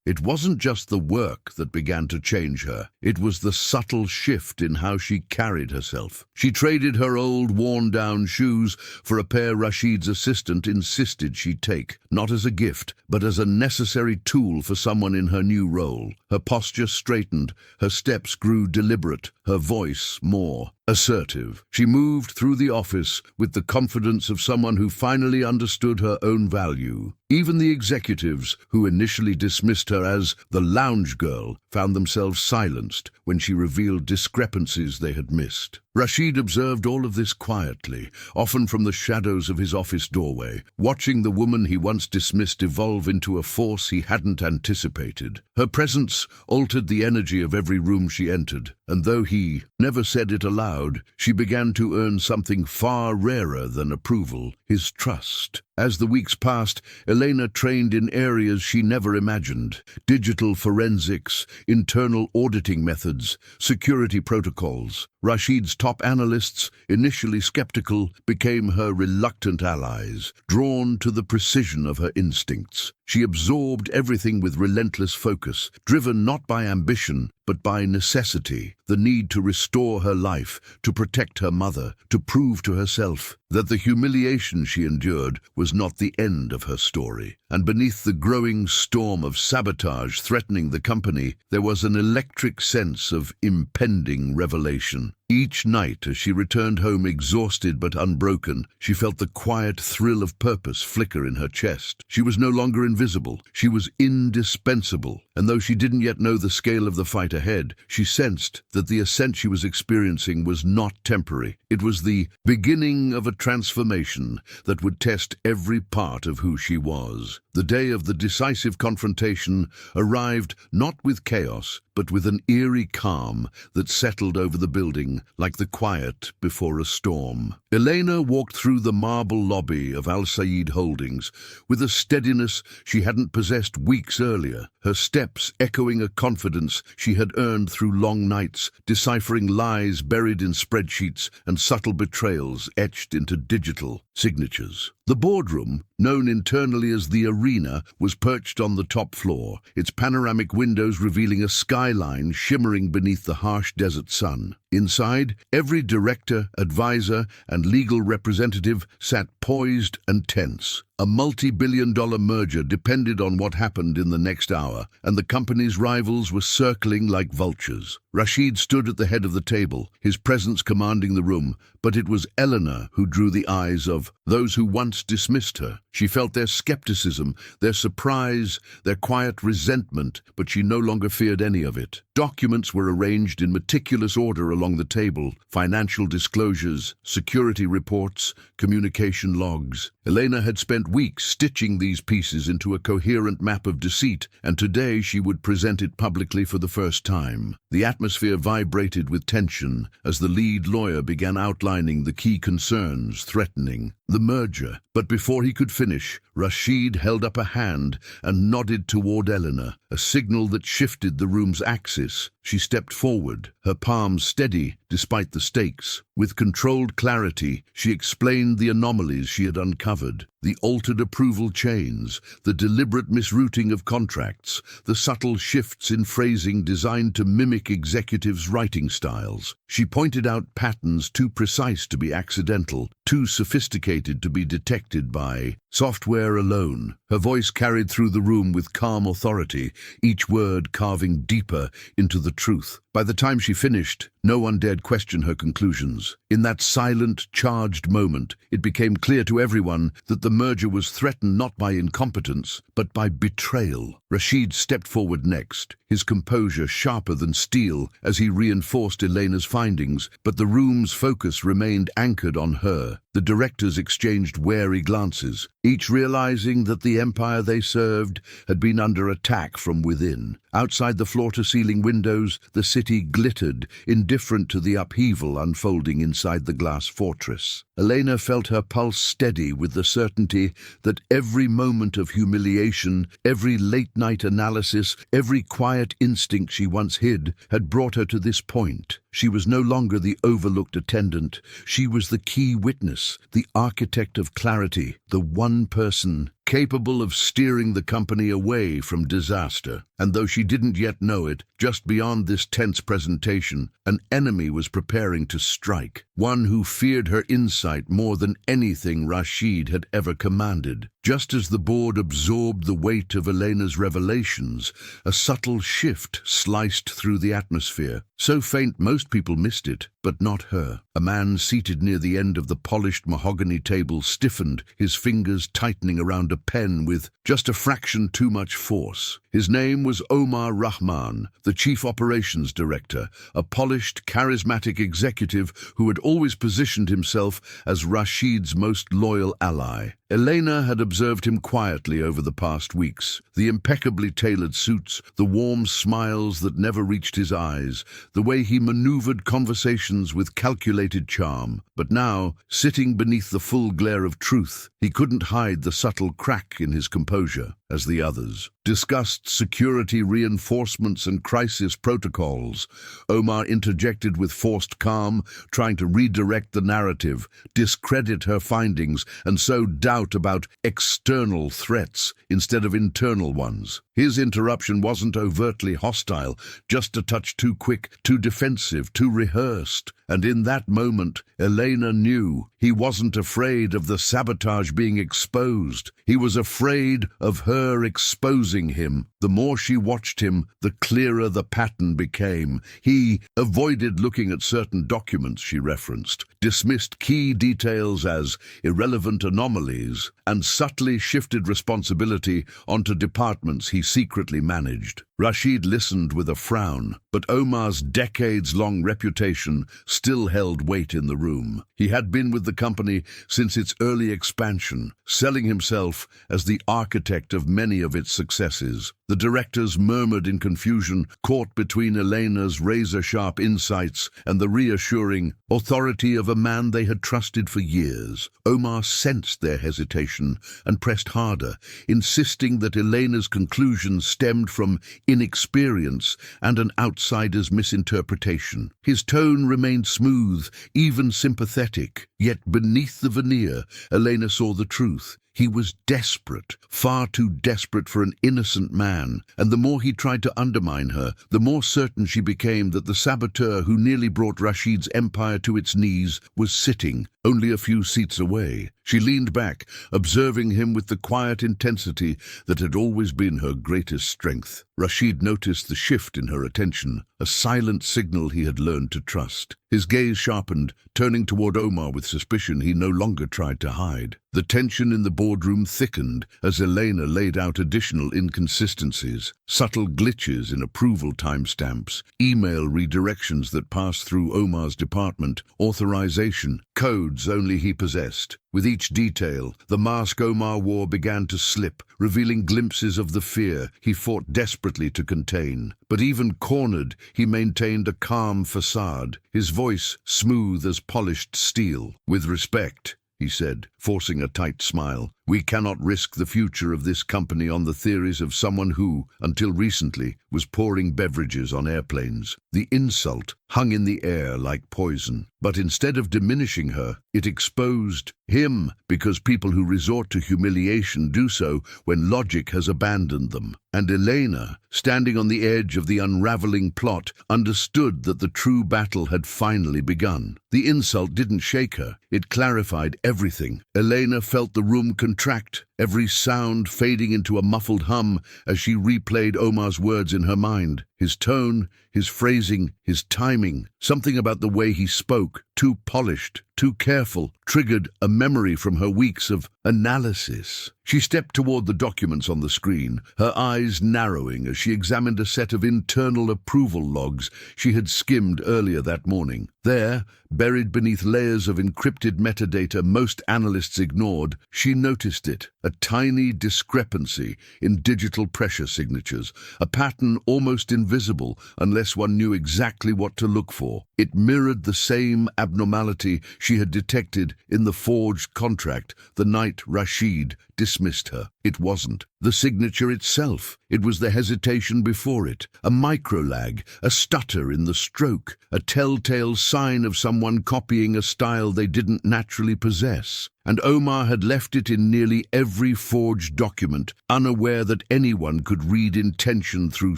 It wasn't just the work that began to change her. It was the subtle shift in how she carried herself. She traded her old, worn-down shoes for a pair Rashid's assistant insisted she take, not as a gift, but as a necessary tool for someone in her new role. Her posture straightened, her steps grew deliberate, her voice more assertive. She moved through the office with the confidence of someone who finally understood her own value. Even the executives, who initially dismissed her as the lounge girl, found themselves silenced when she revealed discrepancies they had missed. Rashid observed all of this quietly, often from the shadows of his office doorway, watching the woman he once dismissed evolve into a force he hadn't anticipated. Her presence altered the energy of every room she entered, and though he never said it aloud, she began to earn something far rarer than approval, his trust. As the weeks passed, Elena trained in areas she never imagined: digital forensics, internal auditing methods, security protocols. Rashid's top analysts, initially skeptical, became her reluctant allies, drawn to the precision of her instincts. She absorbed everything with relentless focus, driven not by ambition, but by necessity, the need to restore her life, to protect her mother, to prove to herself that the humiliation she endured was not the end of her story. And beneath the growing storm of sabotage threatening the company, there was an electric sense of impending revelation. Each night, as she returned home exhausted but unbroken, she felt the quiet thrill of purpose flicker in her chest. She was no longer invisible. She was indispensable. And though she didn't yet know the scale of the fight ahead, she sensed that the ascent she was experiencing was not temporary. It was the beginning of a transformation that would test every part of who she was. The day of the decisive confrontation arrived not with chaos, but with an eerie calm that settled over the building like the quiet before a storm. Elena walked through the marble lobby of Al Said Holdings with a steadiness she hadn't possessed weeks earlier, her steps echoing a confidence she had earned through long nights, deciphering lies buried in spreadsheets and subtle betrayals etched into digital signatures. The boardroom, known internally as the arena, was perched on the top floor, its panoramic windows revealing a skyline shimmering beneath the harsh desert sun. Inside, every director, advisor, and legal representative sat poised and tense. A multi-billion-dollar merger depended on what happened in the next hour, and the company's rivals were circling like vultures. Rashid stood at the head of the table, his presence commanding the room, but it was Eleanor who drew the eyes of Those who once dismissed her. She felt their skepticism, their surprise, their quiet resentment, but she no longer feared any of it. Documents were arranged in meticulous order along the table: financial disclosures, security reports, communication logs. Elena had spent weeks stitching these pieces into a coherent map of deceit, and today she would present it publicly for the first time. The atmosphere vibrated with tension as the lead lawyer began outlining the key concerns threatening the merger. But before he could finish, Rashid held up a hand and nodded toward Eleanor, a signal that shifted the room's axis. She stepped forward, her palms steady despite the stakes. With controlled clarity, she explained the anomalies she had uncovered: the altered approval chains, the deliberate misrouting of contracts, the subtle shifts in phrasing designed to mimic executives' writing styles. She pointed out patterns too precise to be accidental, too sophisticated to be detected by software alone. Her voice carried through the room with calm authority, each word carving deeper into the truth. By the time she finished, no one dared question her conclusions. In that silent, charged moment, it became clear to everyone that the merger was threatened not by incompetence, but by betrayal. Rashid stepped forward next, his composure sharper than steel as he reinforced Elena's findings, but the room's focus remained anchored on her. The directors exchanged wary glances, each realizing that the empire they served had been under attack from within. Outside the floor-to-ceiling windows, the city glittered, indifferent to the upheaval unfolding inside the glass fortress. Elena felt her pulse steady with the certainty that every moment of humiliation, every late-night analysis, every quiet instinct she once hid had brought her to this point. She was no longer the overlooked attendant. She was the key witness, the architect of clarity, the one person capable of steering the company away from disaster. And though she didn't yet know it, just beyond this tense presentation, an enemy was preparing to strike, one who feared her insight more than anything Rashid had ever commanded. Just as the board absorbed the weight of Elena's revelations, a subtle shift sliced through the atmosphere. So faint most people missed it, but not her. A man seated near the end of the polished mahogany table stiffened, his fingers tightening around a pen with just a fraction too much force. His name was Omar Rahman, the Chief Operations Director, a polished, charismatic executive who had always positioned himself as Rashid's most loyal ally. Elena had observed him quietly over the past weeks. The impeccably tailored suits, the warm smiles that never reached his eyes, the way he maneuvered conversations with calculated charm. But now, sitting beneath the full glare of truth, he couldn't hide the subtle crack in his composure. As the others discussed security reinforcements and crisis protocols, Omar interjected with forced calm, trying to redirect the narrative, discredit her findings, and sow doubt about external threats instead of internal ones. His interruption wasn't overtly hostile, just a touch too quick, too defensive, too rehearsed. And in that moment, Elena knew he wasn't afraid of the sabotage being exposed. He was afraid of her exposing him. The more she watched him, the clearer the pattern became. He avoided looking at certain documents she referenced, dismissed key details as irrelevant anomalies, and subtly shifted responsibility onto departments he secretly managed. Rashid listened with a frown, but Omar's decades-long reputation still held weight in the room. He had been with the company since its early expansion, selling himself as the architect of many of its successes. The directors murmured in confusion, caught between Elena's razor-sharp insights and the reassuring authority of a man they had trusted for years. Omar sensed their hesitation and pressed harder, insisting that Elena's conclusions stemmed from inexperience and an outsider's misinterpretation. His tone remained smooth, even sympathetic, yet beneath the veneer, Elena saw the truth. He was desperate, far too desperate for an innocent man, and the more he tried to undermine her, the more certain she became that the saboteur who nearly brought Rashid's empire to its knees was sitting only a few seats away. She leaned back, observing him with the quiet intensity that had always been her greatest strength. Rashid noticed the shift in her attention, a silent signal he had learned to trust. His gaze sharpened, turning toward Omar with suspicion he no longer tried to hide. The tension in the boardroom thickened as Elena laid out additional inconsistencies, subtle glitches in approval timestamps, email redirections that passed through Omar's department, authorization, codes only he possessed. With each detail, the mask Omar wore began to slip, revealing glimpses of the fear he fought desperately to contain. But even cornered, he maintained a calm facade, his voice smooth as polished steel. "With respect," he said, forcing a tight smile, "we cannot risk the future of this company on the theories of someone who, until recently, was pouring beverages on airplanes." The insult hung in the air like poison, but instead of diminishing her, it exposed him, because people who resort to humiliation do so when logic has abandoned them. And Elena, standing on the edge of the unraveling plot, understood that the true battle had finally begun. The insult didn't shake her, it clarified everything. Elena felt the room contract, every sound fading into a muffled hum as she replayed Omar's words in her mind. His tone, his phrasing, his timing, something about the way he spoke, too polished, too careful, triggered a memory from her weeks of analysis. She stepped toward the documents on the screen, her eyes narrowing as she examined a set of internal approval logs she had skimmed earlier that morning. There, buried beneath layers of encrypted metadata most analysts ignored, she noticed it, a tiny discrepancy in digital pressure signatures, a pattern almost invisible unless one knew exactly what to look for. It mirrored the same abnormality she had detected in the forged contract the night Rashid dismissed her. It wasn't the signature itself. It was the hesitation before it, a microlag, a stutter in the stroke, a telltale sign of someone copying a style they didn't naturally possess. And Omar had left it in nearly every forged document, unaware that anyone could read intention through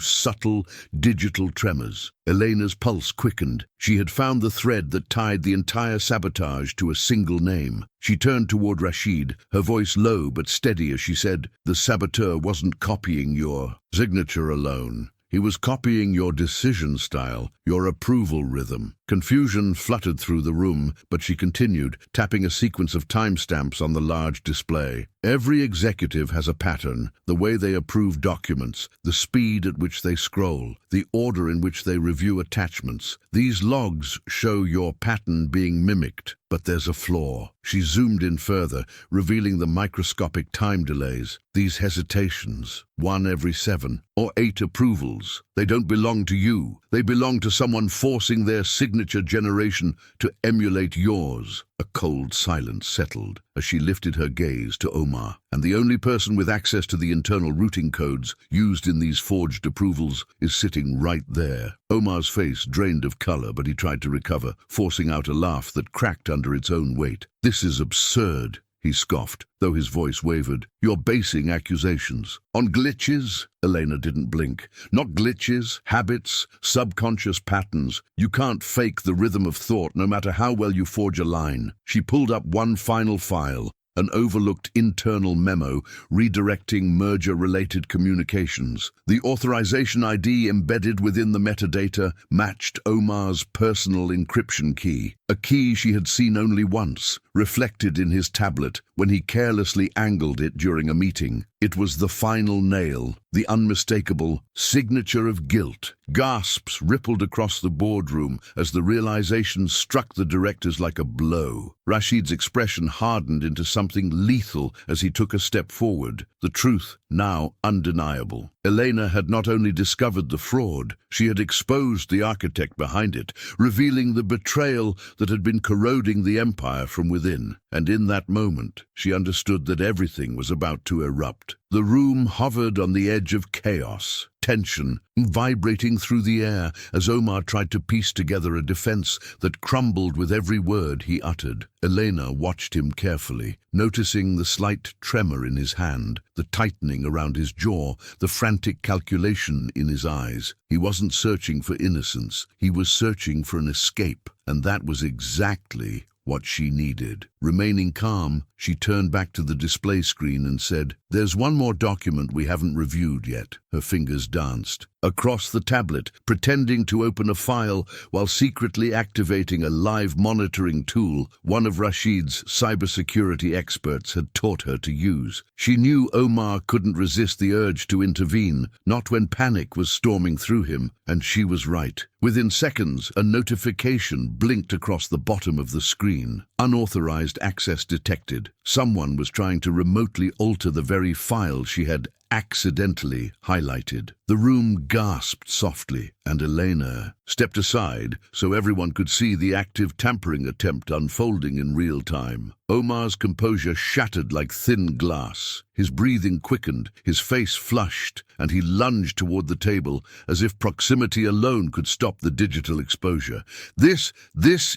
subtle digital tremors. Elena's pulse quickened. She had found the thread that tied the entire sabotage to a single name. She turned toward Rashid, her voice low but steady as she said, "The saboteur wasn't copying your signature alone. He was copying your decision style, your approval rhythm." Confusion fluttered through the room, but she continued, tapping a sequence of timestamps on the large display. "Every executive has a pattern, the way they approve documents, the speed at which they scroll, the order in which they review attachments. These logs show your pattern being mimicked, but there's a flaw." She zoomed in further, revealing the microscopic time delays. These hesitations, 1 every 7 or 8 approvals, they don't belong to you. They belong to someone forcing their signature generation to emulate yours. A cold silence settled as she lifted her gaze to Omar, and the only person with access to the internal routing codes used in these forged approvals is sitting right there. Omar's face drained of color, but he tried to recover, forcing out a laugh that cracked under its own weight. "This is absurd," he scoffed, though his voice wavered. "You're basing accusations on glitches?" Elena didn't blink. "Not glitches, habits, subconscious patterns. You can't fake the rhythm of thought no matter how well you forge a line." She pulled up one final file, an overlooked internal memo redirecting merger-related communications. The authorization ID embedded within the metadata matched Omar's personal encryption key, a key she had seen only once, reflected in his tablet when he carelessly angled it during a meeting. It was the final nail, the unmistakable signature of guilt. Gasps rippled across the boardroom as the realization struck the directors like a blow. Rashid's expression hardened into something lethal as he took a step forward, the truth now undeniable. Elena had not only discovered the fraud, she had exposed the architect behind it, revealing the betrayal that had been corroding the empire from within. And in that moment, she understood that everything was about to erupt. The room hovered on the edge of chaos, tension vibrating through the air as Omar tried to piece together a defense that crumbled with every word he uttered. Elena watched him carefully, noticing the slight tremor in his hand, the tightening around his jaw, the frantic calculation in his eyes. He wasn't searching for innocence, he was searching for an escape, and that was exactly what she needed. Remaining calm, she turned back to the display screen and said, "There's one more document we haven't reviewed yet." Her fingers danced across the tablet, pretending to open a file while secretly activating a live monitoring tool one of Rashid's cybersecurity experts had taught her to use. She knew Omar couldn't resist the urge to intervene, not when panic was storming through him, and she was right. Within seconds, a notification blinked across the bottom of the screen. Unauthorized access detected. Someone was trying to remotely alter the very file she had accidentally highlighted. The room gasped softly, and Elena stepped aside so everyone could see the active tampering attempt unfolding in real time. Omar's composure shattered like thin glass. His breathing quickened, his face flushed, and he lunged toward the table as if proximity alone could stop the digital exposure. This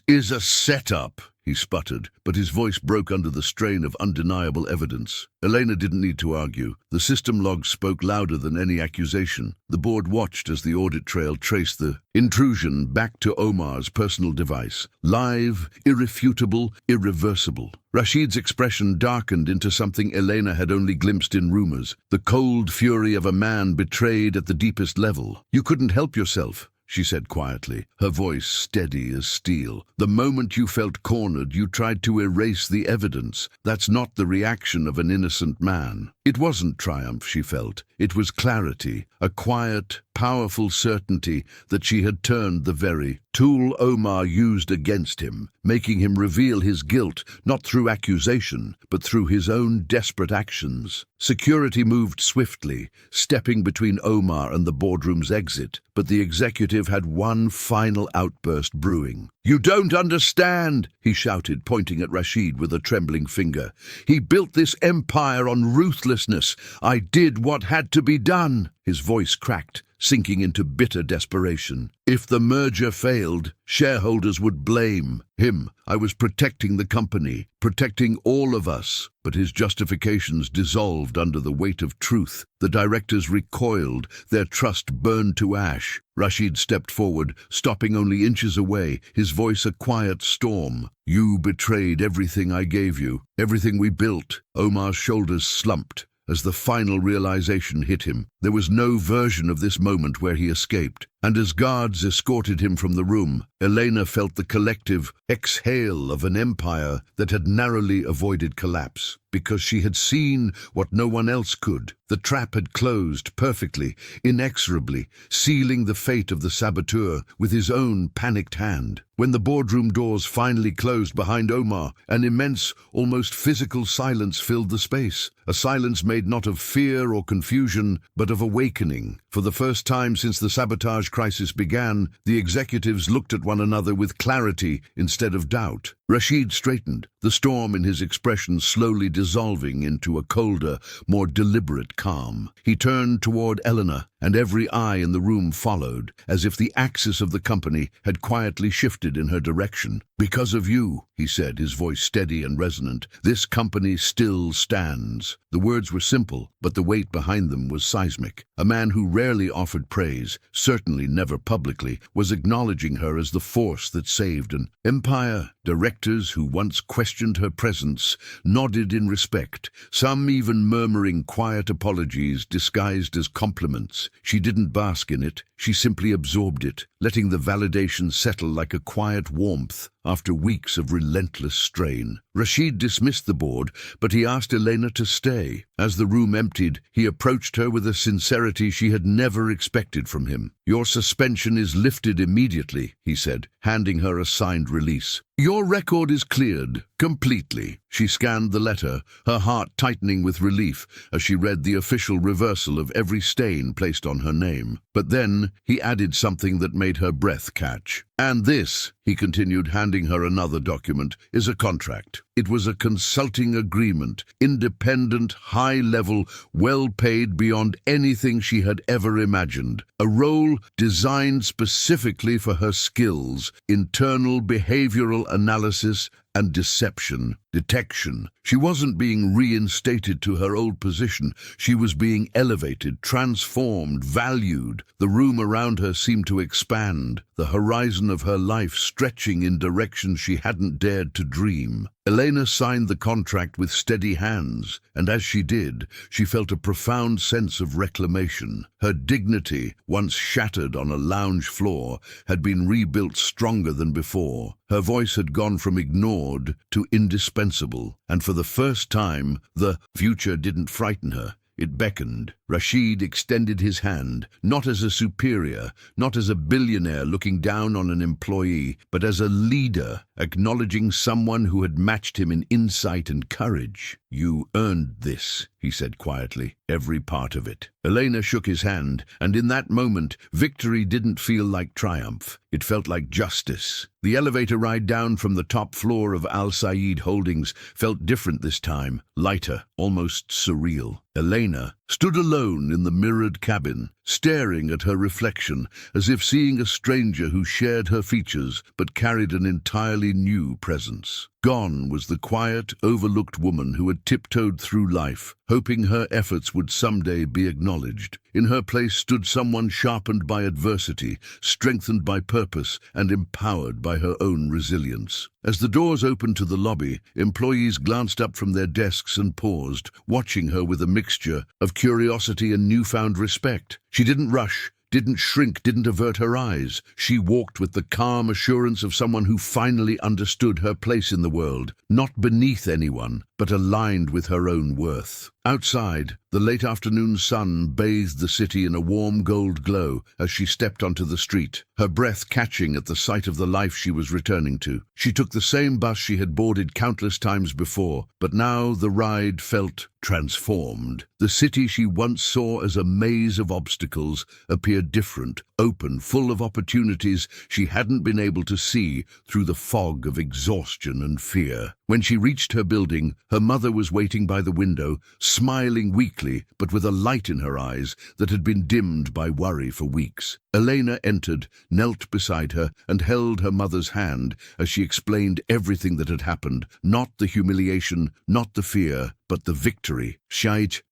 is a setup," he sputtered, but his voice broke under the strain of undeniable evidence. Elena didn't need to argue. The system logs spoke louder than any accusation. The board watched as the audit trail traced the intrusion back to Omar's personal device. Live, irrefutable, irreversible. Rashid's expression darkened into something Elena had only glimpsed in rumors, the cold fury of a man betrayed at the deepest level. "You couldn't help yourself," she said quietly, her voice steady as steel. "The moment you felt cornered, you tried to erase the evidence. That's not the reaction of an innocent man." It wasn't triumph she felt. It was clarity, a quiet, powerful certainty that she had turned the very tool Omar used against him, making him reveal his guilt not through accusation, but through his own desperate actions. Security moved swiftly, stepping between Omar and the boardroom's exit, but the executive had one final outburst brewing. "You don't understand," he shouted, pointing at Rashid with a trembling finger. "He built this empire on ruthlessness. I did what had to be done." His voice cracked, sinking into bitter desperation. "If the merger failed, shareholders would blame him. I was protecting the company, protecting all of us." But his justifications dissolved under the weight of truth. The directors recoiled, their trust burned to ash. Rashid stepped forward, stopping only inches away, his voice a quiet storm. "You betrayed everything I gave you, everything we built." Omar's shoulders slumped as the final realization hit him. There was no version of this moment where he escaped, and as guards escorted him from the room, Elena felt the collective exhale of an empire that had narrowly avoided collapse, because she had seen what no one else could. The trap had closed perfectly, inexorably, sealing the fate of the saboteur with his own panicked hand. When the boardroom doors finally closed behind Omar, an immense, almost physical silence filled the space, a silence made not of fear or confusion, but of awakening. For the first time since the sabotage crisis began, the executives looked at one another with clarity instead of doubt. Rashid straightened, the storm in his expression slowly dissolving into a colder, more deliberate calm. He turned toward Eleanor, and every eye in the room followed, as if the axis of the company had quietly shifted in her direction. "Because of you," he said, his voice steady and resonant, "this company still stands." The words were simple, but the weight behind them was seismic. A man who rarely offered praise, certainly never publicly, was acknowledging her as the force that saved an empire. Directors who once questioned her presence nodded in respect, some even murmuring quiet apologies disguised as compliments. She didn't bask in it, she simply absorbed it, letting the validation settle like a quiet warmth after weeks of relentless strain. Rashid dismissed the board, but he asked Elena to stay. As the room emptied, he approached her with a sincerity she had never expected from him. "Your suspension is lifted immediately," he said, handing her a signed release. "Your record is cleared, completely." She scanned the letter, her heart tightening with relief as she read the official reversal of every stain placed on her name. But then he added something that made her breath catch. "And this he continued, handing her another document, is a contract. It was a consulting agreement, independent, high-level, well-paid beyond anything she had ever imagined. A role designed specifically for her skills, internal behavioral analysis and detection. She wasn't being reinstated to her old position. She was being elevated, transformed, valued. The room around her seemed to expand, the horizon of her life stretching in directions she hadn't dared to dream. Elena signed the contract with steady hands, and as she did, she felt a profound sense of reclamation. Her dignity, once shattered on a lounge floor, had been rebuilt stronger than before. Her voice had gone from ignored to indispensable, and for the first time, the future didn't frighten her. It beckoned. Rashid extended his hand, not as a superior, not as a billionaire looking down on an employee, but as a leader, acknowledging someone who had matched him in insight and courage. "You earned this," he said quietly, "every part of it." Elena shook his hand, and in that moment, victory didn't feel like triumph. It felt like justice. The elevator ride down from the top floor of Al Said Holdings felt different this time, lighter, almost surreal. Elena stood alone in the mirrored cabin, staring at her reflection, as if seeing a stranger who shared her features but carried an entirely new presence. Gone was the quiet, overlooked woman who had tiptoed through life, hoping her efforts would someday be acknowledged. In her place stood someone sharpened by adversity, strengthened by purpose, and empowered by her own resilience. As the doors opened to the lobby, employees glanced up from their desks and paused, watching her with a mixture of curiosity and newfound respect. She didn't rush, didn't shrink, didn't avert her eyes. She walked with the calm assurance of someone who finally understood her place in the world, not beneath anyone, but aligned with her own worth. Outside, the late afternoon sun bathed the city in a warm gold glow as she stepped onto the street, her breath catching at the sight of the life she was returning to. She took the same bus she had boarded countless times before, but now the ride felt transformed. The city she once saw as a maze of obstacles appeared different, open, full of opportunities she hadn't been able to see through the fog of exhaustion and fear. When she reached her building, her mother was waiting by the window, smiling weakly, but with a light in her eyes that had been dimmed by worry for weeks. Elena entered, knelt beside her, and held her mother's hand as she explained everything that had happened, not the humiliation, not the fear, but the victory.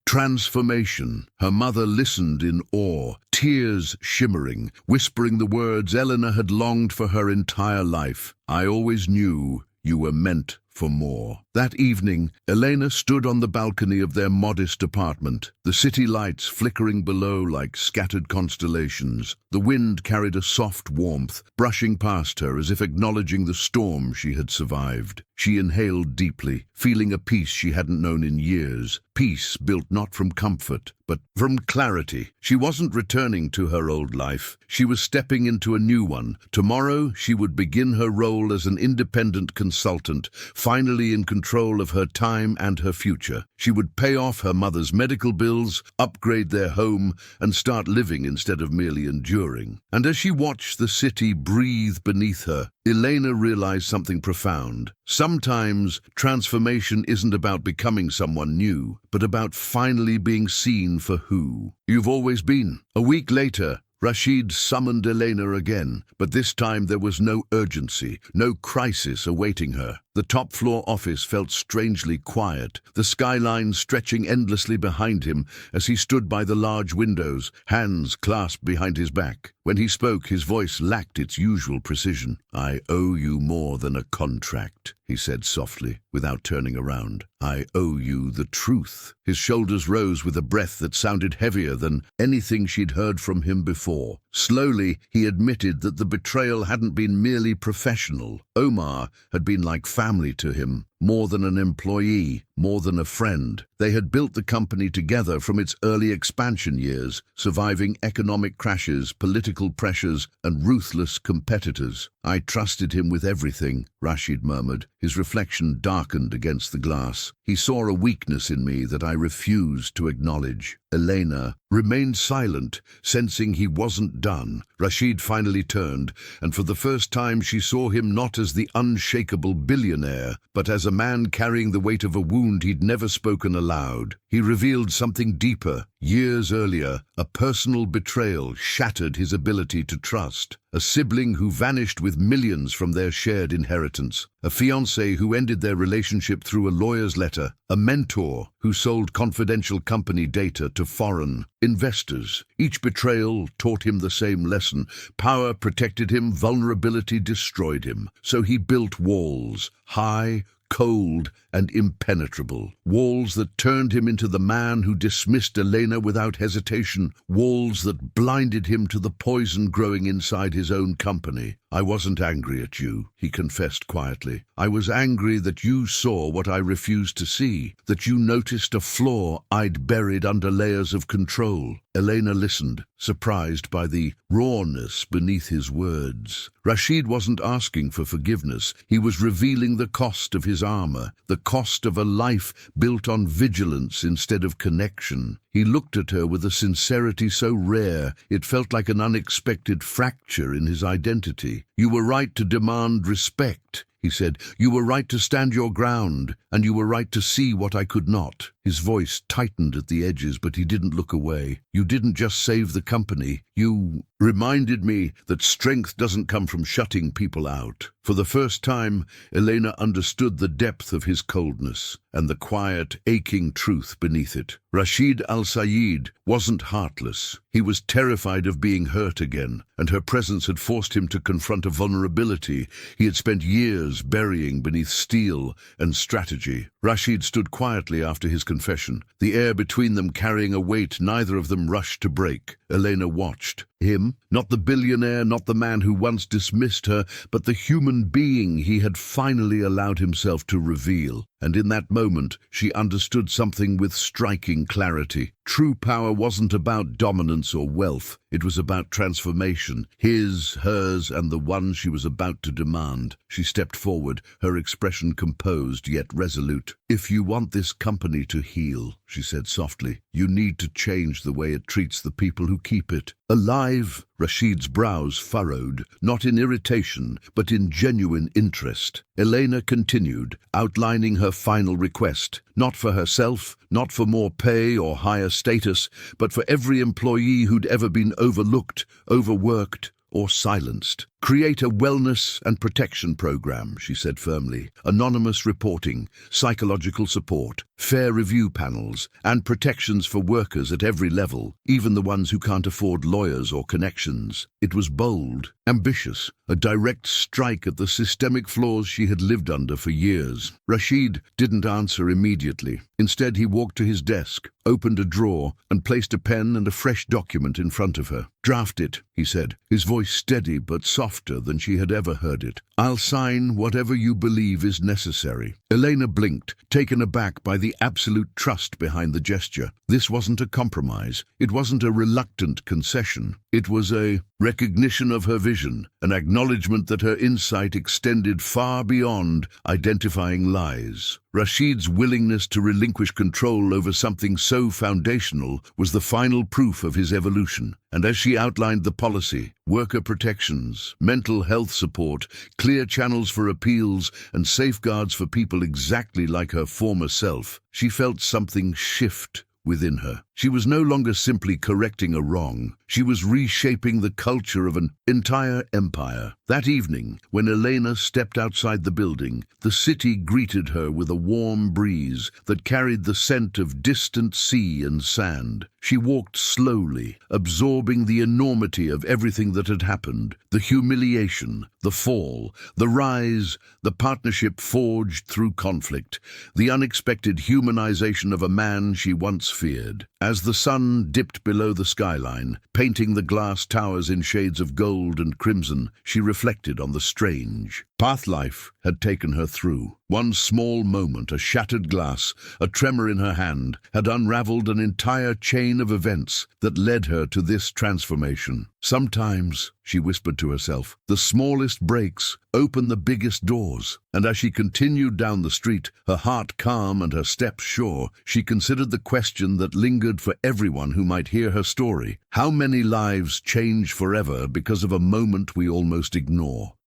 Transformation. Her mother listened in awe, tears shimmering, whispering the words Eleanor had longed for her entire life. "I always knew you were meant for more." That evening, Elena stood on the balcony of their modest apartment, the city lights flickering below like scattered constellations. The wind carried a soft warmth, brushing past her as if acknowledging the storm she had survived. She inhaled deeply, feeling a peace she hadn't known in years. Peace built not from comfort, but from clarity. She wasn't returning to her old life. She was stepping into a new one. Tomorrow, she would begin her role as an independent consultant, finally in control of her time and her future. She would pay off her mother's medical bills, upgrade their home, and start living instead of merely enduring. And as she watched the city breathe beneath her, Elena realized something profound. Sometimes transformation isn't about becoming someone new, but about finally being seen for who you've always been. A week later, Rashid summoned Elena again, but this time there was no urgency, no crisis awaiting her. The top-floor office felt strangely quiet, the skyline stretching endlessly behind him as he stood by the large windows, hands clasped behind his back. When he spoke, his voice lacked its usual precision. "I owe you more than a contract," he said softly, without turning around. "I owe you the truth." His shoulders rose with a breath that sounded heavier than anything she'd heard from him before. Slowly, he admitted that the betrayal hadn't been merely professional. Omar had been like family to him. more than an employee, more than a friend. They had built the company together from its early expansion years, surviving economic crashes, political pressures, and ruthless competitors. "I trusted him with everything," Rashid murmured. His reflection darkened against the glass. "He saw a weakness in me that I refused to acknowledge." Elena remained silent, sensing he wasn't done. Rashid finally turned, and for the first time she saw him not as the unshakable billionaire, but as a man carrying the weight of a wound he'd never spoken aloud. He revealed something deeper. Years earlier, a personal betrayal shattered his ability to trust. A sibling who vanished with millions from their shared inheritance. A fiancé who ended their relationship through a lawyer's letter. A mentor who sold confidential company data to foreign investors. Each betrayal taught him the same lesson. Power protected him, vulnerability destroyed him. So he built walls, high, cold, and impenetrable. Walls that turned him into the man who dismissed Elena without hesitation. Walls that blinded him to the poison growing inside his own company. "I wasn't angry at you," he confessed quietly. "I was angry that you saw what I refused to see, that you noticed a flaw I'd buried under layers of control." Elena listened, surprised by the rawness beneath his words. Rashid wasn't asking for forgiveness. He was revealing the cost of his armor, the cost of a life built on vigilance instead of connection. He looked at her with a sincerity so rare, it felt like an unexpected fracture in his identity. "You were right to demand respect," he said. "You were right to stand your ground, and you were right to see what I could not." His voice tightened at the edges, but he didn't look away. "You didn't just save the company. You reminded me that strength doesn't come from shutting people out." For the first time, Elena understood the depth of his coldness and the quiet, aching truth beneath it. Rashid al-Sayed wasn't heartless. He was terrified of being hurt again, and her presence had forced him to confront a vulnerability he had spent years burying beneath steel and strategy. Rashid stood quietly after his confession, the air between them carrying a weight neither of them rushed to break. Elena watched. Him, not the billionaire, not the man who once dismissed her, but the human being he had finally allowed himself to reveal. And in that moment, she understood something with striking clarity. True power wasn't about dominance or wealth. It was about transformation, his, hers, and the one she was about to demand. She stepped forward, her expression composed yet resolute. "If you want this company to heal," she said softly, "you need to change the way it treats the people who keep it." Alive, Rashid's brows furrowed, not in irritation, but in genuine interest. Elena continued, outlining her final request, not for herself, not for more pay or higher status, but for every employee who'd ever been overlooked, overworked, or silenced. "Create a wellness and protection program," she said firmly. "Anonymous reporting, psychological support, fair review panels, and protections for workers at every level, even the ones who can't afford lawyers or connections." It was bold, ambitious, a direct strike at the systemic flaws she had lived under for years. Rashid didn't answer immediately. Instead, he walked to his desk, opened a drawer, and placed a pen and a fresh document in front of her. "Draft it," he said, his voice steady but softer than she had ever heard it. "I'll sign whatever you believe is necessary." Elena blinked, taken aback by the absolute trust behind the gesture. This wasn't a compromise. It wasn't a reluctant concession. It was a recognition of her vision, an acknowledgement that her insight extended far beyond identifying lies. Rashid's willingness to relinquish control over something so foundational was the final proof of his evolution. And as she outlined the policy, worker protections, mental health support, clear channels for appeals, and safeguards for people exactly like her former self, she felt something shift within her. She was no longer simply correcting a wrong. She was reshaping the culture of an entire empire. That evening, when Elena stepped outside the building, the city greeted her with a warm breeze that carried the scent of distant sea and sand. She walked slowly, absorbing the enormity of everything that had happened, the humiliation, the fall, the rise, the partnership forged through conflict, the unexpected humanization of a man she once feared. As the sun dipped below the skyline, painting the glass towers in shades of gold and crimson, she reflected on the strange path life had taken her through. One small moment, a shattered glass, a tremor in her hand, had unraveled an entire chain of events that led her to this transformation. Sometimes, she whispered to herself, the smallest breaks open the biggest doors. And as she continued down the street, her heart calm and her steps sure, she considered the question that lingered for everyone who might hear her story. How many lives change forever because of a moment we almost ignore?